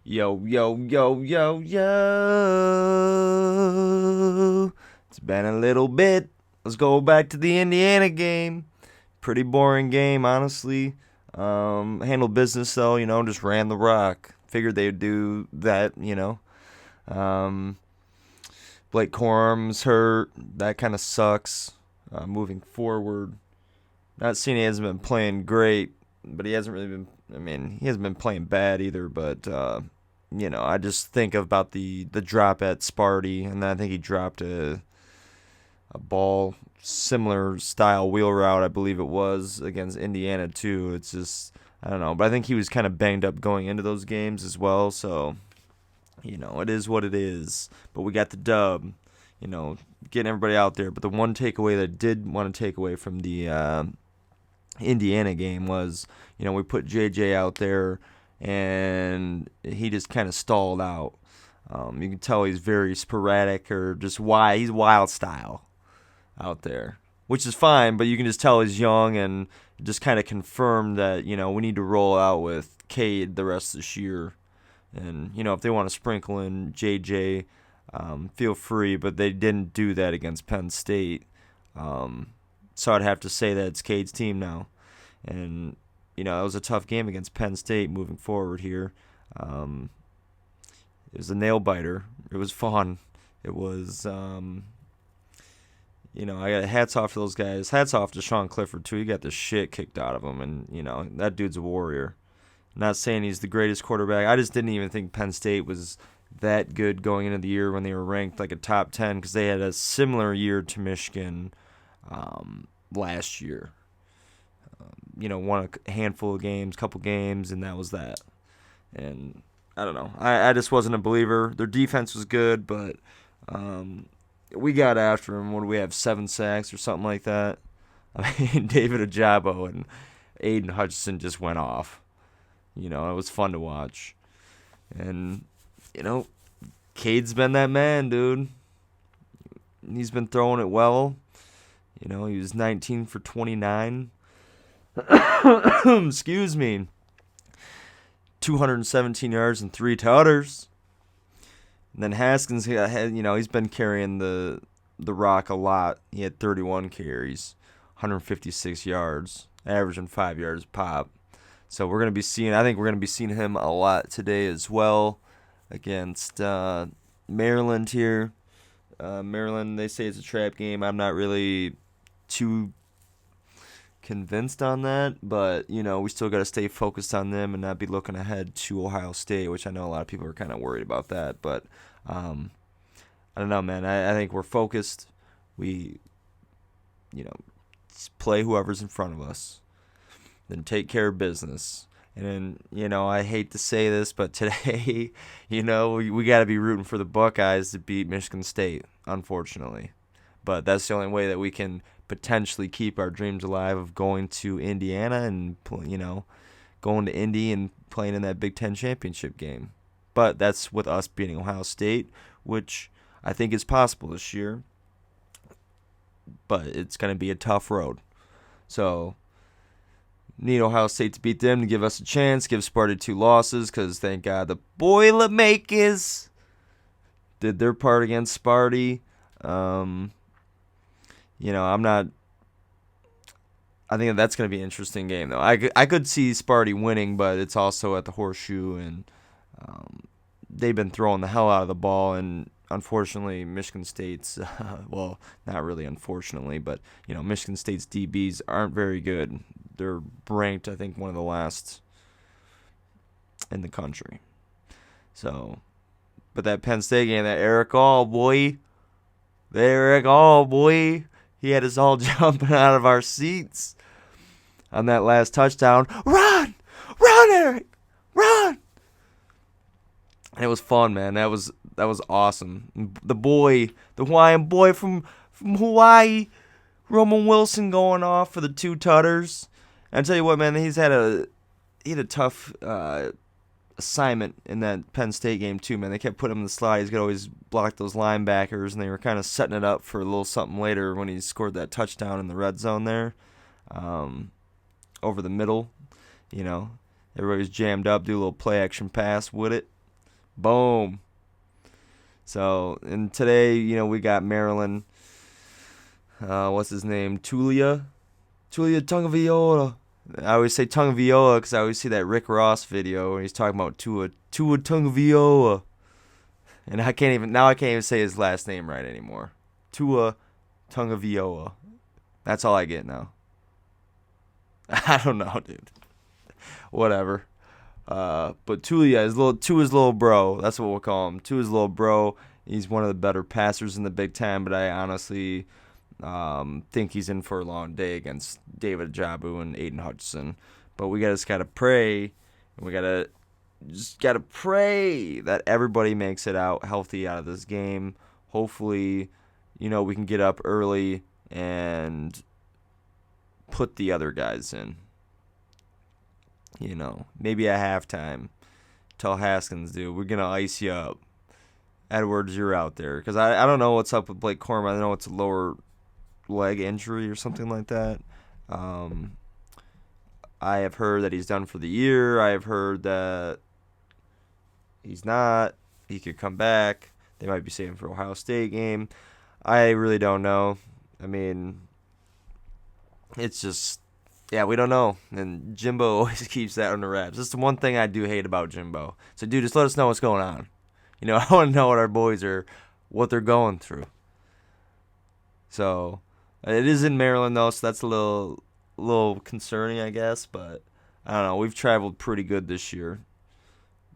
Yo, yo, yo, yo, yo. It's been a little bit. Let's go back to the Indiana game. Pretty boring game, honestly. Handled business though, just ran the rock. Figured they'd do that. Um, Blake Corum's hurt. That kind of sucks. Moving forward, not saying he hasn't been playing great, but he hasn't really been. I mean, he hasn't been playing bad either. But I just think about the drop at Sparty, and then I think he dropped a ball similar style wheel route, I believe it was against Indiana too. It's just I don't know, but I think he was kind of banged up going into those games as well. So it is what it is. But we got the dub. Getting everybody out there. But the one takeaway that I did want to take away from the Indiana game was, we put JJ out there and he just kind of stalled out. You can tell he's very sporadic or just he's wild style out there, which is fine, but you can just tell he's young and just kind of confirmed that, we need to roll out with Cade the rest of this year. And, if they want to sprinkle in JJ, feel free, but they didn't do that against Penn State. So I'd have to say that it's Cade's team now. And, it was a tough game against Penn State moving forward here. It was a nail biter. It was fun. It was, I got hats off to those guys. Hats off to Sean Clifford, too. He got the shit kicked out of him, and, that dude's a warrior. Not saying he's the greatest quarterback. I just didn't even think Penn State was that good going into the year when they were ranked like a top 10 because they had a similar year to Michigan last year. Won a handful of games, couple games, and that was that. And I don't know. I just wasn't a believer. Their defense was good, but we got after him. What do we have, 7 sacks or something like that? I mean, David Ajabo and Aiden Hutchinson just went off. It was fun to watch. And, Cade's been that man, dude. He's been throwing it well. He was 19 for 29. Excuse me. 217 yards and 3 tutters. And then Haskins, he's been carrying the rock a lot. He had 31 carries, 156 yards, averaging 5 yards a pop. So I think we're going to be seeing him a lot today as well against Maryland here. Maryland, they say it's a trap game. I'm not really too convinced on that, but, we still got to stay focused on them and not be looking ahead to Ohio State, which I know a lot of people are kind of worried about that. But I don't know, man. I think we're focused. We, play whoever's in front of us. Then take care of business. And then, I hate to say this, but today, we got to be rooting for the Buckeyes to beat Michigan State, unfortunately. But that's the only way that we can potentially keep our dreams alive of going to Indiana and, going to Indy and playing in that Big Ten championship game. But that's with us beating Ohio State, which I think is possible this year. But it's going to be a tough road. So need Ohio State to beat them to give us a chance, give Sparty 2 losses, because thank God the Boilermakers did their part against Sparty. I think that's going to be an interesting game, though. I could see Sparty winning, but it's also at the Horseshoe, and they've been throwing the hell out of the ball, and unfortunately, Michigan State's, well, not really unfortunately, but, Michigan State's DBs aren't very good. They're ranked, I think, one of the last in the country. So, but that Penn State game, that Eric All, boy. He had us all jumping out of our seats on that last touchdown. Run! Run, Eric! Run! And it was fun, man. That was awesome. The Hawaiian boy from Hawaii, Roman Wilson going off for the 2 tutters. And I tell you what, man, he had a tough assignment in that Penn State game too, man. They kept putting him in the slot. He's got to always block those linebackers, and they were kind of setting it up for a little something later when he scored that touchdown in the red zone there, over the middle. Everybody was jammed up, do a little play action pass with it. Boom. So, and today, we got Maryland. What's his name? Tulia Tungaviola. I always say Tungaviola because I always see that Rick Ross video where he's talking about Tua Tungaviola. And I can't even say his last name right anymore. Tua Tungaviola. That's all I get now. I don't know, dude. Whatever. But Tua's little bro. That's what we'll call him. Tua's little bro. He's one of the better passers in the Big Ten, but I honestly think he's in for a long day against David Ajabu and Aiden Hutchinson. But we just gotta pray, and we gotta pray that everybody makes it out healthy out of this game. Hopefully, we can get up early and put the other guys in. Maybe at halftime, tell Haskins, dude, we're gonna ice you up. Edwards, you're out there. Because I don't know what's up with Blake Corum. I know it's a lower leg injury or something like that. I have heard that he's done for the year. I have heard that he's not. He could come back. They might be saving for Ohio State game. I really don't know. I mean, it's just, yeah, we don't know. And Jimbo always keeps that under wraps. That's the one thing I do hate about Jimbo. So, dude, just let us know what's going on. I want to know what our boys what they're going through. So, it is in Maryland, though, so that's a little concerning, I guess. But, I don't know. We've traveled pretty good this year,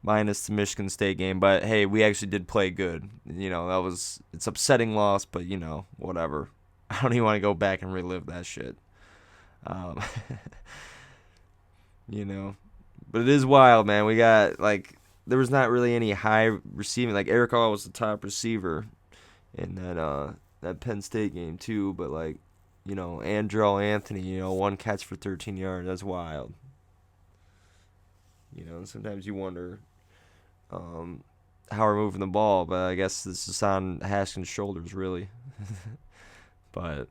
minus the Michigan State game. But, hey, we actually did play good. It's upsetting loss, but, whatever. I don't even want to go back and relive that shit. But it is wild, man. We got, there was not really any high receiving. Eric Hall was the top receiver in that Penn State game too. But Andrell Anthony, one catch for 13 yards. That's wild. Sometimes you wonder how we're moving the ball, but I guess this is on Haskins' shoulders, really. But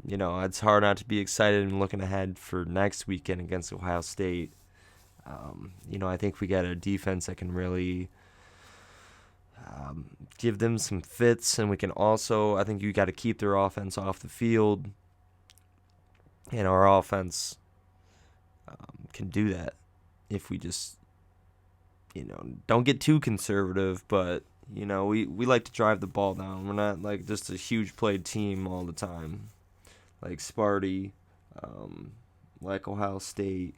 it's hard not to be excited and looking ahead for next weekend against Ohio State. I think we got a defense that can really give them some fits, and we can also, I think you got to keep their offense off the field, and our offense can do that if we just, don't get too conservative, but, we like to drive the ball down. We're not, just a huge played team all the time, like Sparty, like Ohio State.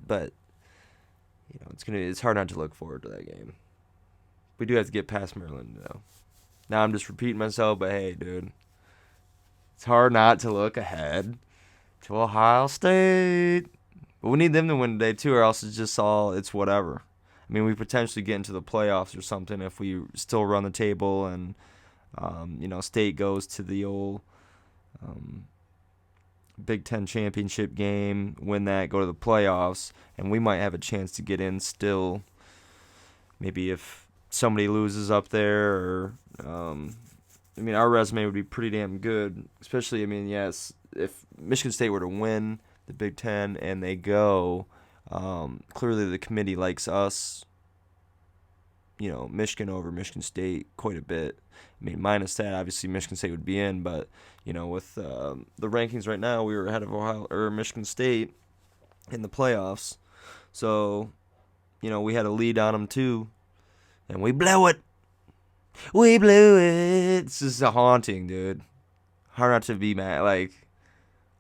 But it's hard not to look forward to that game. We do have to get past Maryland, though. Now I'm just repeating myself, but hey, dude, it's hard not to look ahead to Ohio State. But we need them to win today too, or else it's whatever. I mean, we potentially get into the playoffs or something if we still run the table and State goes to the old Big Ten championship game, win that, go to the playoffs, and we might have a chance to get in still. Maybe if somebody loses up there, or our resume would be pretty damn good. Especially, yes, if Michigan State were to win the Big Ten and they go, clearly the committee likes us, Michigan over Michigan State quite a bit. Minus that, obviously Michigan State would be in, but with the rankings right now, we were ahead of Michigan State in the playoffs. So, we had a lead on them too, and we blew it. We blew it. It's just haunting, dude. Hard not to be mad. I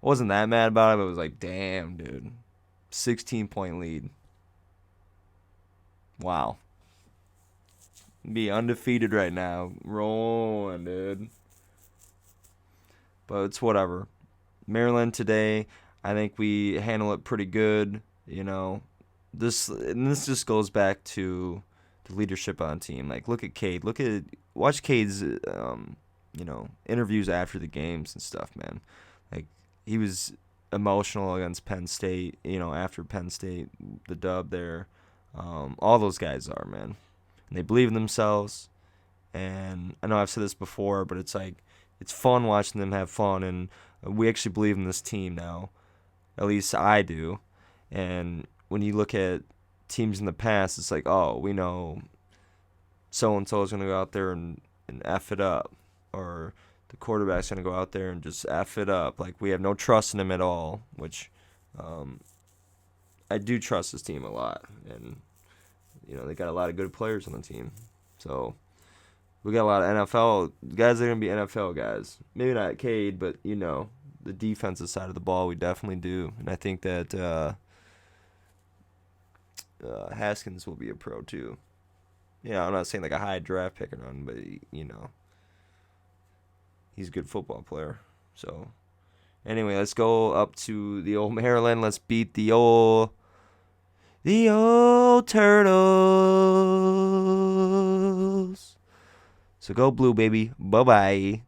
wasn't that mad about it, but it was damn, dude. 16-point lead. Wow. Be undefeated right now. Rolling, dude. But it's whatever. Maryland today, I think we handle it pretty good. This just goes back to the leadership on team. Look at Cade. Watch Cade's interviews after the games and stuff, man. He was emotional against Penn State, after Penn State, the dub there. All those guys are, man. And they believe in themselves. And I know I've said this before, but it's fun watching them have fun. And we actually believe in this team now. At least I do. And when you look at teams in the past, it's like, oh, we know so and so is gonna go out there and F it up, or the quarterback's gonna go out there and just F it up. Like, we have no trust in him at all, which I do trust this team a lot, and they got a lot of good players on the team, so we got a lot of NFL guys that are gonna be NFL guys. Maybe not Cade, but the defensive side of the ball we definitely do, and I think that Haskins will be a pro too. I'm not saying like a high draft pick or nothing, but he's a good football player. So anyway, let's go up to the old Maryland. Let's beat the old Turtles. So go blue, baby. Bye-bye.